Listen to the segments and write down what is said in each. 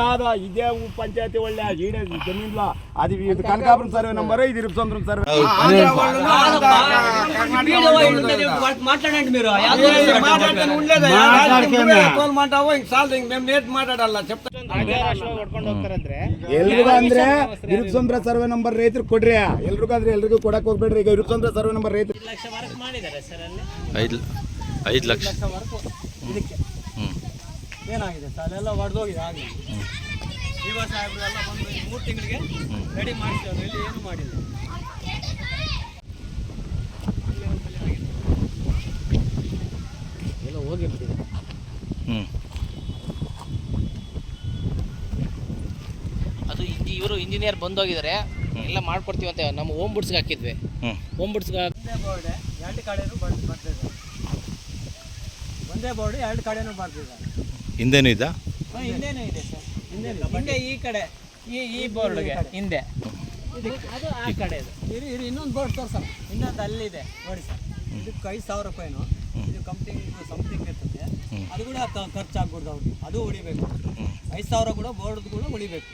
కాదా ఇదే పంచాయతీ వాళ్ళ ఈడే జమీన్లో అది కనకాపురం సర్వే నంబర్ ఇది ఇరుపసముద్రం సర్వే మాట్లాడండి మీరు ಎಲ್ರಿಗೂ ಅಂದ್ರೆ ಇರುಪಸಮುದ್ರ ಸರ್ವೆ ನಂಬರ್ ರೈತರು ಕೊಡ್ರಿ ಎಲ್ರಿಗೂ ಅಂದ್ರೆ ಎಲ್ರಿಗೂ ಕೊಡಕ್ ಹೋಗ್ಬೇಡ್ರಿ ಈಗ ಇರುಪಸಮುದ್ರ ಸರ್ವೆ ನಂಬರ್ ರೈತರು 5 ಲಕ್ಷ ಏನಾಗಿದೆ ಅಲ್ಲೆಲ್ಲ ಹೊಡೆದೋಗಿದೆ ಆಗಲಿ ಈಗ ಸಾಹೇಬ್ರೆಲ್ಲ ಬಂದು 3 ತಿಂಗಳಿಗೆ ರೆಡಿ ಮಾಡಿಸಿದ್ರು ಇಲ್ಲಿ ಏನು ಮಾಡಿಲ್ಲ ಎಲ್ಲ ಹೋಗಿರ್ತೀವಿ ಅದು ಇವರು ಇಂಜಿನಿಯರ್ ಬಂದೋಗಿದ್ದಾರೆ ಎಲ್ಲ ಮಾಡ್ಕೊಡ್ತೀವಿ ಅಂತ ನಮ್ಮ ಹೋಮ್ ಬುಡ್ಸ್ಗೆ ಹಾಕಿದ್ವಿ ಹೋಮ್ ಬುಡ್ಸ್ಗೆ ಬೋರ್ಡ್ 2 ಕಡೆನೂ ಬರ್ತಿದ್ದಾರೆ ಒಂದೇ ಬೋರ್ಡ್ 2 ಕಡೆನೂ ಬರ್ತಿದ್ದಾರೆ ಹಿಂದೆನೂ ಇದ್ದ ಹಿಂದೆನೂ ಇದೆ ಸರ್ ಹಿಂದೆ ಈ ಕಡೆ ಈ ಬೋರ್ಡ್ಗೆ ಹಿಂದೆ ಅದು ಆ ಕಡೆ ಇದು ಇನ್ನೊಂದು ಬೋರ್ಡ್ ತೋರ್ಸಲ್ಲ ಇನ್ನೊಂದು ಅಲ್ಲಿದೆ ನೋಡಿ ಸರ್ ಇದಕ್ಕೆ 5,000 ರೂಪಾಯಿನು ಇದು ಸಮಥಿಂಗ್ ಇರ್ತದೆ ಅದು ಕೂಡ ಖರ್ಚಾಗ್ಬಿಡ್ದು ಅವ್ರಿಗೆ ಅದು ಉಳಿಬೇಕು 5,000 ಕೂಡ ಬೋರ್ಡ್ ಕೂಡ ಉಳಿಬೇಕು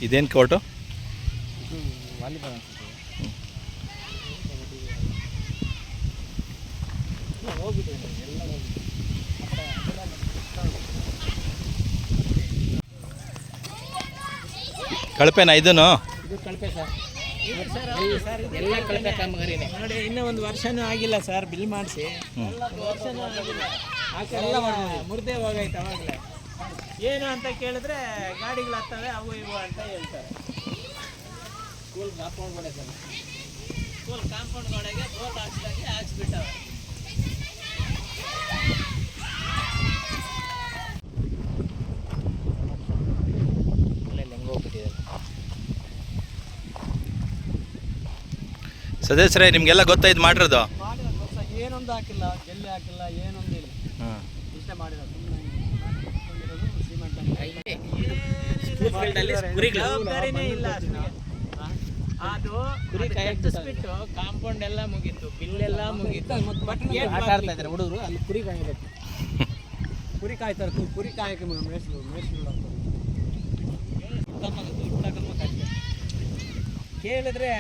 ಇದೇನು ಕೋರ್ಟು ವಾಲಿಬಾಲ್ ಕಳಪೆನಾ ಇದನ್ನು ಇದು ಕಳಪೆ ಸರ್ ಎಲ್ಲ ಕಳಪೆ ಕಾಮಗಾರಿನೇ ನೋಡಿ ಇನ್ನೂ 1 ವರ್ಷನೂ ಆಗಿಲ್ಲ ಸರ್ ಬಿಲ್ ಮಾಡಿಸಿ ವರ್ಷನೂ ಆಗಿಲ್ಲ ಎಲ್ಲ ಮುರ್ದೆ ಹೋಗೈತೆ ಅವಾಗಲೇ ಏನು ಅಂತ ಕೇಳಿದ್ರೆ ಗಾಡಿಗಳು ಹತ್ತವೆ ಅವು ಇವು ಅಂತ ಹೇಳ್ತಾರೆ ಸ್ಕೂಲ್ ಕಾಂಪೌಂಡ್ ಗೋಡೆ ಸರ್ ಸ್ಕೂಲ್ ಕಾಂಪೌಂಡ್ ಗೋಡೆಗೆ ಬೋರ್ಡ್ ಹಾಕ್ಸ್ದಂಗೆ ಹಾಕ್ಸ್ಬಿಟ್ಟವೆ ಸದಸ್ಯರೇ ನಿಮಗೆಲ್ಲ ಗೊತ್ತಾ ಇದು ಮಾಡಿರೋದು ಏನೊಂದು ಹಾಕಿಲ್ಲ ಜಲ್ಲಿ ಹಾಕಿಲ್ಲ ಏನೊಂದು ಇಲ್ಲ ಇಷ್ಟೇ ಮಾಡಿರೋದು ಜವಾಬ್ದಾರಿನೇ ಇಲ್ಲ ಅದು ಕುರಿ ಕಟ್ಟಿಸ್ಬಿಟ್ಟು ಕಾಂಪೌಂಡ್ ಎಲ್ಲ ಮುಗೀತು ಬಿಲ್ ಎಲ್ಲ ಮುಗೀತು ಆಟ ಆಡ್ತಾ ಇದ್ದಾರೆ ಹುಡುಗರು ಅಲ್ಲಿ ಕುರಿ ಕಾಯಬೇಕು ಕುರಿ ಕಾಯ್ತಾರೆ ಕುರಿ ಕಾಯಕ್ಕೆ ಮೇಷ್ರು ಕೇಳಿದ್ರೆ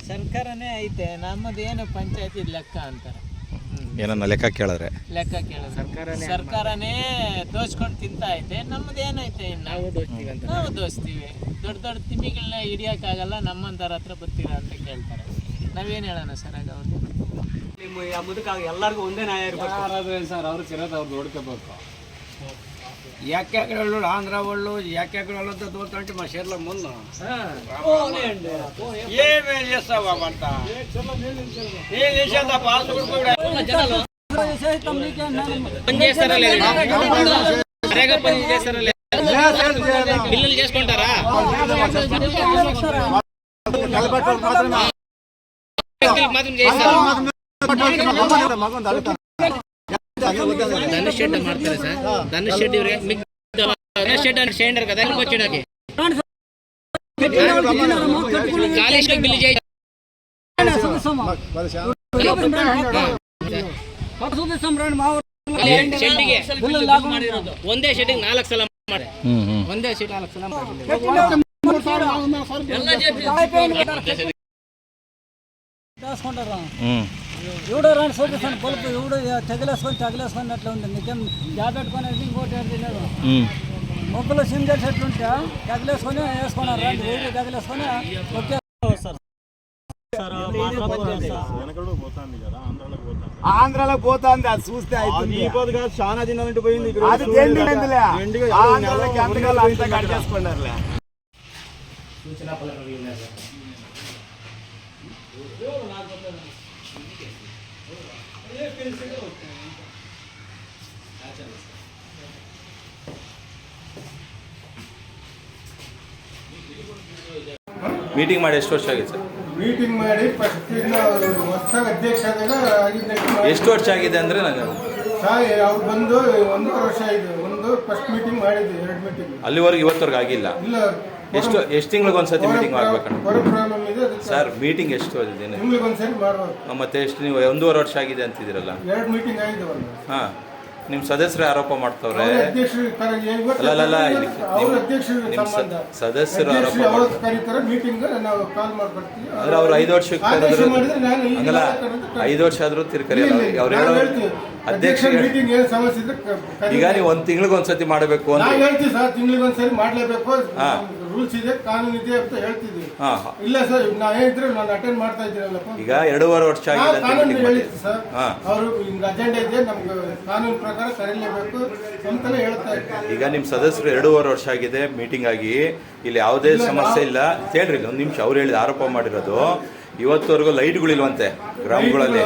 ಸರ್ಕಾರನೇ ಐತೆ ನಮ್ಮದೇನು ಪಂಚಾಯತಿ ಲೆಕ್ಕ ಅಂತಾರೆ ಏನನ್ನ ಲೆಕ್ಕ ಕೇಳಿದ್ರೆ ಸರ್ಕಾರನೇ ದೋಚ್ಕೊಂಡು ತಿಂತ ಐತೆ ನಮ್ಮದೇನೈತೆ ನಾವು ದೋಚ್ತೀವಿ ದೊಡ್ಡ ತಿಮ್ಮಿಗಳನ್ನ ಹಿಡಿಯೋಕ್ಕಾಗಲ್ಲ ನಮ್ಮಂತರ ಹತ್ರ ಬರ್ತೀರಾ ಅಂತ ಕೇಳ್ತಾರೆ ನಾವೇನು ಹೇಳೋಣ ಸರ್ ಆಗ ಅವ್ರಿಗೆ ಮುದುಕಾಗ ಎಲ್ಲರಿಗೂ ಒಂದೇ ನ್ಯಾಯ ಇರಬೇಕು ಸರ್ ಅವ್ರು ಚಿರತ ಅವ್ರು ನೋಡ್ಕೋಬೇಕು ಯಾಕೆಗಳು ఆంధ్ర వాళ్ళు యాకెಗಳంతా దూరంటే మా షేర్ల ముందు ఏమేం చేస్తావా పంట ఏం చేసేదా పాస్బుక్ కూడా బిల్లులు చేసుకుంటారా మాత్రం చేస్తారు ధనుష్ షెడ్ ಮಾಡ್ತಾರೆ ಸರ್ ಧನುಷ್ ಶೆಟ್ಟಿ ಇವರಿಗೆ ಧನುಷ್ ಶೆಡ್ ಅಂತ ಶೇಂಡರ್ కదా ಇಲ್ಲಿ వచ్చేడానికి ఖాళీ స్టాక్ బిల్ చేయి ಶೆಡ್ಡಿಗೆ ಒಂದೇ ಶೆಡ್ಡಿಗೆ 4 ಸಲ ಮಾಡಿ ಒಂದೇ ಶೆಡ್ 4 ಸಲ ಮಾಡಿ ఎవడో రాని చూపిస్తాను బల్బు ఎవడు తగిలేసుకొని అట్లా ఉంది నీకేం జాబ్ పెట్టుకొని ఇంకోటి తిన్నాడు మొక్కలు సిమ్ చేసేట్లుంటే తగిలేసుకొని వేసుకున్నారు రండి ఊరికి తగిలేసుకొని ఒకే ఆంధ్రాలోకి పోతుంది అది చూస్తే చాలా దినాలంటే పోయింది అది చేసుకోండి సూచనా ఫలకం ఉన్నాయి ಮೀಟಿಂಗ್ ಮಾಡಿ ಎಷ್ಟು ವರ್ಷ ಆಗಿದೆ ಸರ್ ಮೀಟಿಂಗ್ ಮಾಡಿ ಫಸ್ಟ್ ಹೊಸದಾಗಿ ಅಧ್ಯಕ್ಷ ಆದಾಗ ಎಷ್ಟು ವರ್ಷ ಆಗಿದೆ ಅಂದರೆ ನನಗೆ ಸರ್ ಅವ್ರು ಬಂದು 1 ವರ್ಷ ಆಗಿದೆ. ಒಂದು ಫಸ್ಟ್ ಮೀಟಿಂಗ್ ಮಾಡಿದ್ವಿ, 2 ಮೀಟಿಂಗ್ ಅಲ್ಲಿವರೆಗೆ ಇವತ್ತವರೆಗೆ ಆಗಿಲ್ಲ. ಇಲ್ಲ. ಎಷ್ಟು ತಿಂಗಳಿಗೆ ಒಂದ್ಸತಿ ಮೀಟಿಂಗ್ ಆಗ್ಬೇಕಣ್ಣ ಹೊರ ಪ್ರಾಬ್ಲಮ್ ಇದೆ ಸರ್? ಮೀಟಿಂಗ್ ಎಷ್ಟು ದಿನ? ತಿಂಗಳಿಗೆ ಒಂದ್ಸರಿ ಮಾಡ್ಬೇಕು. ಮತ್ತೆ ಎಷ್ಟು ನೀವು 1.5 ವರ್ಷ ಆಗಿದೆ ಅಂತಿದ್ದೀರಲ್ಲ? 2 ಮೀಟಿಂಗ್ ಆಗಿದೆ. ಒಂದು ಹಾಂ, ನಿಮ್ಮ ಸದಸ್ಯರೇ ಆರೋಪ ಮಾಡ್ತವ್ರೆ. ಅಧ್ಯಕ್ಷರು ಅಲ್ಲ ಅವ್ರ ಅಧ್ಯಕ್ಷರು ಸಂಬಂಧ ಸದಸ್ಯರು ಆರೋಪ ಅವ್ರು ಕರೀತಾರೆ ಮೀಟಿಂಗ್, ನಾವು ಕಾಲ್ ಮಾಡ್ಕೊಡ್ತೀವಿ. ಅಂದ್ರೆ ಅವ್ರು 5 ವರ್ಷಕ್ಕೆ ಹಂಗಲ್ಲ, 5 ವರ್ಷ ಆದ್ರೂ ತಿರ್ಕರಿಯಲ್ಲ ಅವ್ರು ಹೇಳೋ ಅಧ್ಯಕ್ಷ. ಮೀಟಿಂಗ್ ಏನು ಸಮಸ್ಯೆ ಇದ್ರೆ ಈಗ ನೀವು 1 ತಿಂಗಳಿಗೆ ಒಂದ್ಸತಿ ಮಾಡಬೇಕು ಅಂತ ನಾವು ಹೇಳ್ತೀವಿ ಸರ್. ತಿಂಗಳಿಗೆ ಒಂದ್ಸರಿ ಮಾಡ್ಲೇಬೇಕು, ರೂಲ್ಸ್ ಇದೆ, ಕಾನೂನು ಇದೆ ಅಂತ ಹೇಳ್ತಿದ್ವಿ. ಇಲ್ಲ ಸರ್, ನಾ ಹೇಳಿದ್ರೆ ನಾನು ಅಟೆಂಡ್ ಮಾಡ್ತಾ ಇದ್ದೀರಲ್ಲಪ್ಪ. ಈಗ 2.5 ವರ್ಷ ಆಗಿದೆ ಕಾನೂನು ಹೇಳಿದ್ವಿ ಸರ್. ಅವರು ಹಿಂಗ ಅಜೆಂಡಾ ಇದೆ, ನಮ್ಗೆ ಕಾನೂನು ಪ್ರಕಾರ ಕರೀಲೇಬೇಕು ಅಂತಾನೆ ಹೇಳ್ತಾ ಇದ್ದಾರೆ. ಈಗ ನಿಮ್ಮ ಸದಸ್ಯರು 2.5 ವರ್ಷ ಆಗಿದೆ ಮೀಟಿಂಗ್ ಆಗಿ, ಇಲ್ಲಿ ಯಾವುದೇ ಸಮಸ್ಯೆ ಇಲ್ಲ ಅಂತ ಹೇಳ್ರಿ. 1 ನಿಮಿಷ, ಅವ್ರು ಹೇಳಿದ ಆರೋಪ ಮಾಡಿರೋದು ಇವತ್ತವರೆಗೂ ಲೈಟ್ಗಳಿಲ್ವಂತೆ ಗ್ರಾಮಗಳಲ್ಲಿ.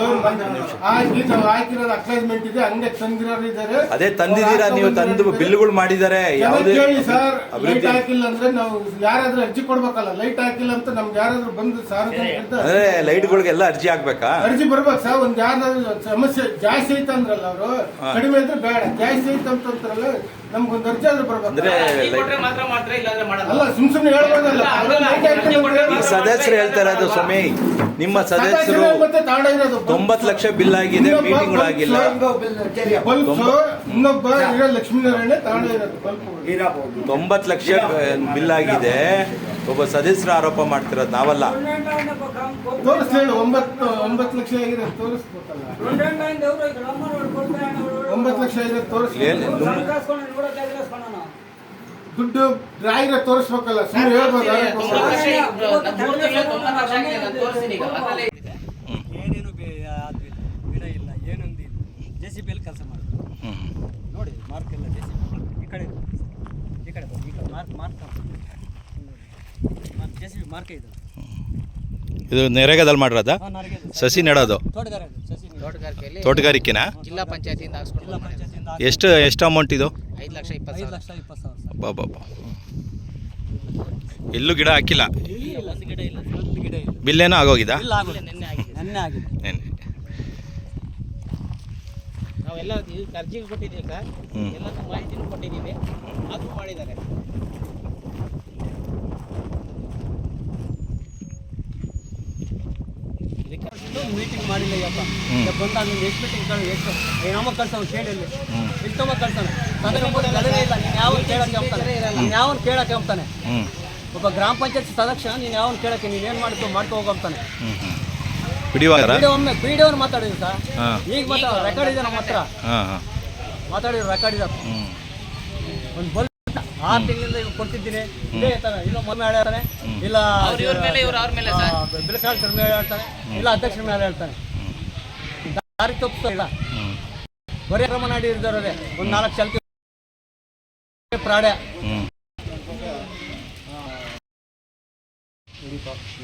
ಅಕ್ಲೈಸ್ಮೆಂಟ್ ಇದೆ, ಹಂಗೆ ತಂದಿರೋರು ಇದ್ದಾರೆ. ಅದೇ ತಂದಿದ್ದೀರಾ ನೀವು? ತಂದು ಬಿಲ್ಗಳು ಮಾಡಿದ್ದಾರೆ. ಯಾವುದೇ ಸರ್ ಲೈಟ್ ಹಾಕಿಲ್ಲ ಅಂದ್ರೆ ನಾವು ಯಾರಾದ್ರೂ ಅರ್ಜಿ ಕೊಡ್ಬೇಕಲ್ಲ. ಲೈಟ್ ಹಾಕಿಲ್ಲ ಅಂತ ನಮ್ಗೆ ಯಾರಾದ್ರೂ ಬಂದು ಸಾರ್ವಜನಿಕ ಅದೇ ಲೈಟ್ಗಳಿಗೆಲ್ಲ ಅರ್ಜಿ ಹಾಕ್ಬೇಕಾ? ಅರ್ಜಿ ಬರ್ಬೇಕು ಸರ್. ಒಂದ್ ಯಾರಾದ್ರೂ ಸಮಸ್ಯೆ ಜಾಸ್ತಿ ಐತೆ ಅಂದ್ರಲ್ಲ ಅವರು, ಕಡಿಮೆ ಇದ್ರೆ ಬೇಡ, ಜಾಸ್ತಿ ಐತೆ ಅಂತಂದ್ರಲ್ಲ ನಮ್ಗೊಂದು ಅರ್ಜಿ ಆದ್ರೂ ಬರ್ಬೇಕು. ಅಂದ್ರೆ ಅಲ್ಲ, ಸುಮ್ನೆ ಹೇಳ್ಬೋದಲ್ಲ. ಈ ಸದಸ್ಯರು ಹೇಳ್ತಾರೆ ಅದು ಸ್ವಾಮಿ, ನಿಮ್ಮ ಸದಸ್ಯರು 90 ಲಕ್ಷ ಬಿಲ್ ಆಗಿದೆ, ಮೀಟಿಂಗ್ಗಳಾಗಿಲ್ಲ. ಇನ್ನೊಬ್ಬ ಲಕ್ಷ್ಮೀನಾರಾಯಣ ತಾಂಡ ಇರೋದು 90 ಲಕ್ಷ ಬಿಲ್ ಆಗಿದೆ. ಒಬ್ಬ ಸದಸ್ಯರು ಆರೋಪ ಮಾಡ್ತಿರೋದು ನಾವಲ್ಲ. ತೋರಿಸ್ಲೇಳು 9 ಲಕ್ಷ ಆಗಿದೆ, ತೋರಿಸ್ಬೇಕಲ್ಲ. 9 ಲಕ್ಷ ಆಗಿದೆ ತೋರಿಸ್. ದುಡ್ಡು ರಾಯಿರ ತೋರಿಸ್ಬೇಕಲ್ಲ, ಸುಮ್ಮನೆ ಹೇಳ್ಬೋದು. ಏನೇನು ಗಿಡ ಇಲ್ಲ, ಏನೊಂದು ಇಲ್ಲ. JCB ಅಲ್ಲಿ ಕೆಲಸ ಮಾಡ್ತೀವಿ ನೋಡಿ. ಮಾರ್ಕ್ ಎಲ್ಲ JCB ಈ ಕಡೆ ಬನ್ನಿ, ಈ ಕಡೆ ಮಾರ್ಕ್ JCB ಮಾರ್ಕ್ ಇದೆ. ಇದು ನರೇಗಾದಲ್ಲಿ ಮಾಡಿರೋದ ಸಸಿ ನೆಡೋದು? ತೋಟಗಾರಿಕೆನಾ? ಜಿಲ್ಲಾ ಪಂಚಾಯತಿಯಿಂದ ಹಾಕ್ಸ್ಕೊಂಡು ಎಷ್ಟು ಅಮೌಂಟ್ ಇದು? 5,20,000. ಬಾಬಾ, ಎಲ್ಲೂ ಗಿಡ ಹಾಕಿಲ್ಲ, ಬಿಲ್ ಏನೋ ಆಗೋಗಿದಾ? ನೆನ್ನೆ ಆಗಿದೆ. ನಾವೆಲ್ಲ ಅರ್ಜಿಗೆ ಕೊಟ್ಟಿದ್ದೀವಿ ಸರ್, ಎಲ್ಲ ಮಾಹಿತಿನೂ ಕೊಟ್ಟಿದ್ದೀವಿ, ಅದು ಮಾಡಿದ್ದಾರೆ. ಮೀಟಿಂಗ್ ಮಾಡಿಲ್ಲ ಯಪ್ಪ. ಬಂದಾಗ ನೀನು ಎಷ್ಟು ಮೀಟಿಂಗ್ ಎಷ್ಟು ನಮಗೆ ಕಳ್ಸೋನು ಕೇಳಿ, ಎಷ್ಟೊಮ್ಮ ಕಳ್ಸೋಣ. ಇಲ್ಲ, ನೀನು ಯಾವನು ಕೇಳಕ್ಕೆ ಹೋಗ್ತಾನೆ, ನೀನು ಯಾವನು ಕೇಳಕ್ಕೆ ಹೋಗ್ತಾನೆ. ಒಬ್ಬ ಗ್ರಾಮ ಪಂಚಾಯತ್ ಸದಸ್ಯ ನೀನು ಯಾವನು ಕೇಳಕ್ಕೆ, ನೀನು ಏನು ಮಾಡ್ಕೊ ಹೋಗ್ತಾನೆ. ವಿಡಿಯೋವನ್ನು ಮಾತಾಡಿದ್ರು ಸರ್, ಈಗ ರೆಕಾರ್ಡ್ ಇದೆ ನಮ್ಮ ಹತ್ರ. ಮಾತಾಡಿದ್ರು, ರೆಕಾರ್ಡ್ ಇದೆ. ಒಂದು ಬಲ್ 6 ತಿಂಗಳಿಂದ ಈಗ ಕೊಡ್ತಿದ್ದೀನಿ, ಇದೇ ಥರ. ಇಲ್ಲ ಮೊಮ್ಮೆ ಹೇಳ್ತಾನೆ, ಇಲ್ಲ ಬಿಲ್ಕಾಳ್ಸರ ಮೇಲೆ ಹೇಳ್ತಾನೆ, ಇಲ್ಲ ಅಧ್ಯಕ್ಷರ ಮೇಲೆ ಹೇಳ್ತಾನೆ. ದಾರಿ ತಪ್ಪಿಲ್ಲ. ಬರೀ ರಮನಾಡಿ ಇರ್ದಾರೆ ಒಂದು 4 ಚಲ್ತಿ ಪ್ರಾಡೆ.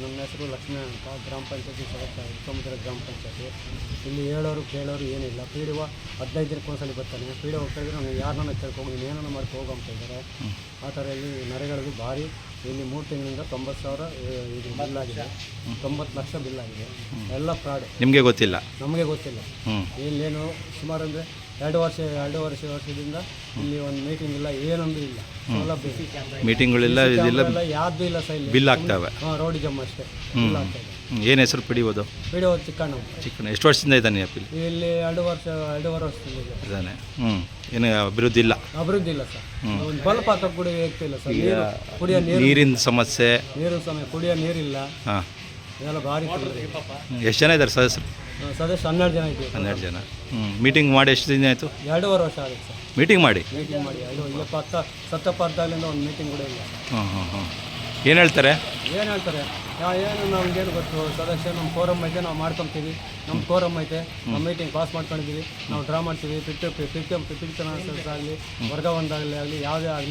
ನಮ್ಮ ಹೆಸರು ಲಕ್ಷ್ಮೀ ಅಂತ, ಗ್ರಾಮ ಪಂಚಾಯತಿ ಸದಸ್ಯ, ಸಮುದ್ರ ಗ್ರಾಮ ಪಂಚಾಯತಿ. ಇಲ್ಲಿ ಹೇಳೋರು ಕೇಳೋರು ಏನಿಲ್ಲ. PDO 15 ದಿನಕ್ಕೆ ಒಂದ್ಸಲಿ ಬರ್ತಾನೆ. PDO ಹೋಗ್ತಾ ಇದ್ರೆ ನಾವು ಯಾರನ್ನ ಕೇಳ್ಕೊಂಡು ನೀನು ಏನನ್ನ ಮಾಡ್ಕೊ ಹೋಗಂತ ಇದ್ದಾರೆ. ಆ ಥರ ಇಲ್ಲಿ ನರೇಗಾದು ಭಾರಿ. ಇಲ್ಲಿ 3 ತಿಂಗಳಿಂದ 90,000 ಇದು ಬಿಲ್ ಆಗಿದೆ, 90 ಲಕ್ಷ ಬಿಲ್ ಆಗಿದೆ. ಎಲ್ಲ ಫ್ರಾಡ್. ನಿಮಗೆ ಗೊತ್ತಿಲ್ಲ? ನಮಗೆ ಗೊತ್ತಿಲ್ಲ. ಇಲ್ಲೇನು ಸುಮಾರು ಅಂದರೆ 2 ವರ್ಷದಿಂದ ಇಲ್ಲಿ ಒಂದು ಮೀಟಿಂಗ್ ಇಲ್ಲ, ಏನೊಂದು ಇಲ್ಲ. ಸೌಲಭ್ಯ ಮೀಟಿಂಗ್ಗಳಿಲ್ಲ, ಇದಿಲ್ಲ, ಯಾವ್ದು ಇಲ್ಲ ಸರ್. ಇಲ್ಲಿ ಬಿಲ್ ಆಗ್ತವೆ. ರೋಡಿ ಜಮ್ಮ ಅಷ್ಟೇ ಬಿಲ್ ಆಗ್ತದೆ. ಏನು ಹೆಸರು ಪಿಡಿಬೋದು? PDO ಚಿಕ್ಕಣ್ಣ. ಎಷ್ಟು ವರ್ಷದಿಂದ ಇದ್ದಾನೆ ಅಪ್ಪಿಲ್? ಇಲ್ಲಿ 2.5 ವರ್ಷದಿಂದ ಇದ್ದಾನೆ. ಏನು ಅಭಿವೃದ್ಧಿ ಇಲ್ಲ? ಅಭಿವೃದ್ಧಿ ಇಲ್ಲ ಸರ್. ಒಂದು ಬಲ್ಪ್ ಹಾಕಕ್ಕೆ ಕೂಡ ಆಗ್ತಿಲ್ಲ ಸರ್. ಕುಡಿಯೋ ನೀರಿನ ಸಮಸ್ಯೆ, ಕುಡಿಯೋ ನೀರಿಲ್ಲ. ಹಾಂ, ಇದೆಲ್ಲ ಭಾರಿ. ಎಷ್ಟು ಜನ ಇದ್ದಾರೆ ಸದಸ್ಯರು? ಸದಸ್ಯ 12 ಜನ ಇದ್ದೀವಿ. 12 ಜನ. ಮೀಟಿಂಗ್ ಮಾಡಿ ಎಷ್ಟು ದಿನ ಆಯಿತು? 2.5 ವರ್ಷ ಆಗುತ್ತೆ ಸರ್. ಮೀಟಿಂಗ್ ಮಾಡಿ ಸತ್ತಪ್ಪದಾಗಲಿಂದ ಒಂದು ಮೀಟಿಂಗ್ ಕೂಡ ಇಲ್ಲ. ಏನು ಹೇಳ್ತಾರೆ? ಏನು ನಮ್ಗೇನು ಗೊತ್ತು, ಸದಸ್ಯ ನಮ್ಮ ಫೋರಮ್ ಐತೆ, ನಾವು ಮಾಡ್ಕೊತೀವಿ. ನಮ್ಮ ಫೋರಮ್ ಐತೆ, ನಮ್ಮ ಮೀಟಿಂಗ್ ಪಾಸ್ ಮಾಡ್ಕೊಂಡಿದ್ದೀವಿ, ನಾವು ಡ್ರಾ ಮಾಡ್ತೀವಿ. ಆಗಲಿ ವರ್ಗಾವಣೆದಾಗಲಿ ಯಾವುದೇ ಆಗಲಿ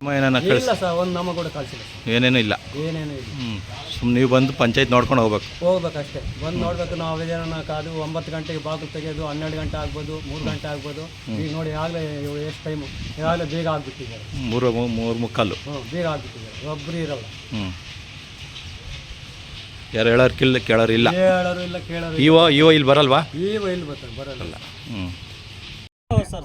ಇಲ್ಲ ಸರ್. ಒಂದು ನಮಗೆ ಕೂಡ ಕಳಿಸಿಲ್ಲ, ಏನೇನು ಇಲ್ಲ. ಸುಮ್ಮನೆ ನೀವು ಬಂದು ಪಂಚಾಯತ್ ನೋಡ್ಕೊಂಡು ಹೋಗ್ಬೇಕಷ್ಟೇ. ಬಂದು ನೋಡ್ಬೇಕು. ನಾವು ಇದೇನ ಕಾದು 9 ಗಂಟೆಗೆ ಬಾಗಿಲು ತೆಗೆಯೋದು, 12 ಗಂಟೆ ಆಗ್ಬೋದು, 3 ಗಂಟೆ ಆಗ್ಬೋದು. ಈಗ ನೋಡಿ ಆಗಲೇ ಎಷ್ಟು ಟೈಮು, ಈಗಾಗಲೇ ಬೇಗ ಆಗಿಬಿಟ್ಟಿದ್ದಾರೆ. 3:45. ಬೇಗ ಆಗಿಬಿಟ್ಟಿದ್ದಾರೆ. ಒಬ್ಬರು ಇರೋಲ್ಲ. ಯಾರು ಹೇಳೋರು ಕೇಳೋರು ಇಲ್ಲ. ಕೇಳೋರು ಇಲ್ಲ, ಕೇಳೋರು ಇವ ಇಲ್ಲಿ ಬರಲ್ವಾ? ಇಲ್ಲಿ ಬರ್ತಾರೆ, ಬರಲ್ಲ. ಹ್ಞೂ ಸರ್.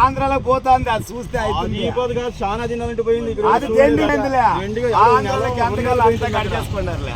ఆంధ్రాలోకి పోతా ఉంది, అది చూస్తే అయిపోతుంది. చాలా దినాల నుండి పోయింది. అది జెండి ఆంధ్రాలోకి అంతకాలం అంతా కట్టేసుకున్నారులే.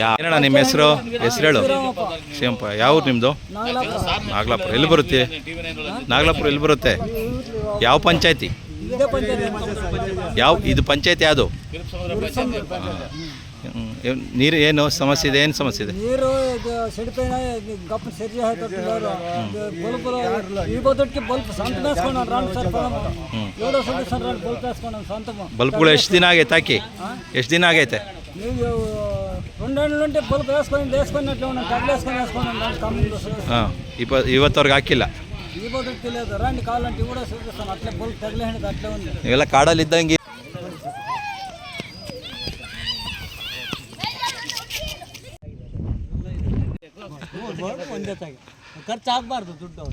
ಏನಣ್ಣ ನಿಮ್ಮ ಹೆಸರು? ಹೇಳು. ಶಿವಪ್ಪ. ಯಾವ ಊರು ನಿಮ್ಮದು? ನಾಗಲಾಪುರ. ಎಲ್ಲಿ ಬರುತ್ತೆ ನಾಗಲಾಪುರ? ಎಲ್ಲಿ ಬರುತ್ತೆ? ಯಾವ ಪಂಚಾಯತಿ? ಇದು ಪಂಚಾಯತಿ ಯಾವುದು? ನೀರು ಏನು ಸಮಸ್ಯೆ ಇದೆ? ಏನು ಸಮಸ್ಯೆ ಇದೆ? ನೀರು ಸಿಡಿಪೈನ ಗಪ್ಪ ಸರಿ ಹಾಕಿದ್ರು ಈ ಬದುಕಿಗೆ ಬಲ್ಪ್ ಸಂತ ಬೇಸ್ಕೊಂಡು ರಾಣ್ ಸರ್ ಏಳು ಸೊಲ್ಯೂಷನ್ ರಾಣ್ ಬಲ್ಪ್ ಬೇಸ್ಕೊಂಡು ಸ್ವಂತ ಬಲ್ಪ್ಗಳು ಎಷ್ಟು ದಿನ ಆಗೈತೆ ಹಾಕಿ? ಎಷ್ಟು ದಿನ ಆಗೈತೆ? ನೀವು 2 ಗಂಟೆ ಬಲ್ಪ್ వేసుకున్నట్లు వేసుకొని కమ్ముంది. ಹಾಂ, ಇವತ್ತವ್ರಿಗೆ ಹಾಕಿಲ್ಲ. ఈ బదులు తెలియదు రండి కావాలంటే కూడా చూపిస్తాను. అట్లే బల్ప్ తగిలేండి అట్లే ఉంది. ಇವೆಲ್ಲ ಕಾಡಲ್ಲಿ ಇದ್ದಂಗೆ. ಒಂದೇ ಖರ್ಚು ಆಗಬಾರ್ದು ದುಡ್ಡು.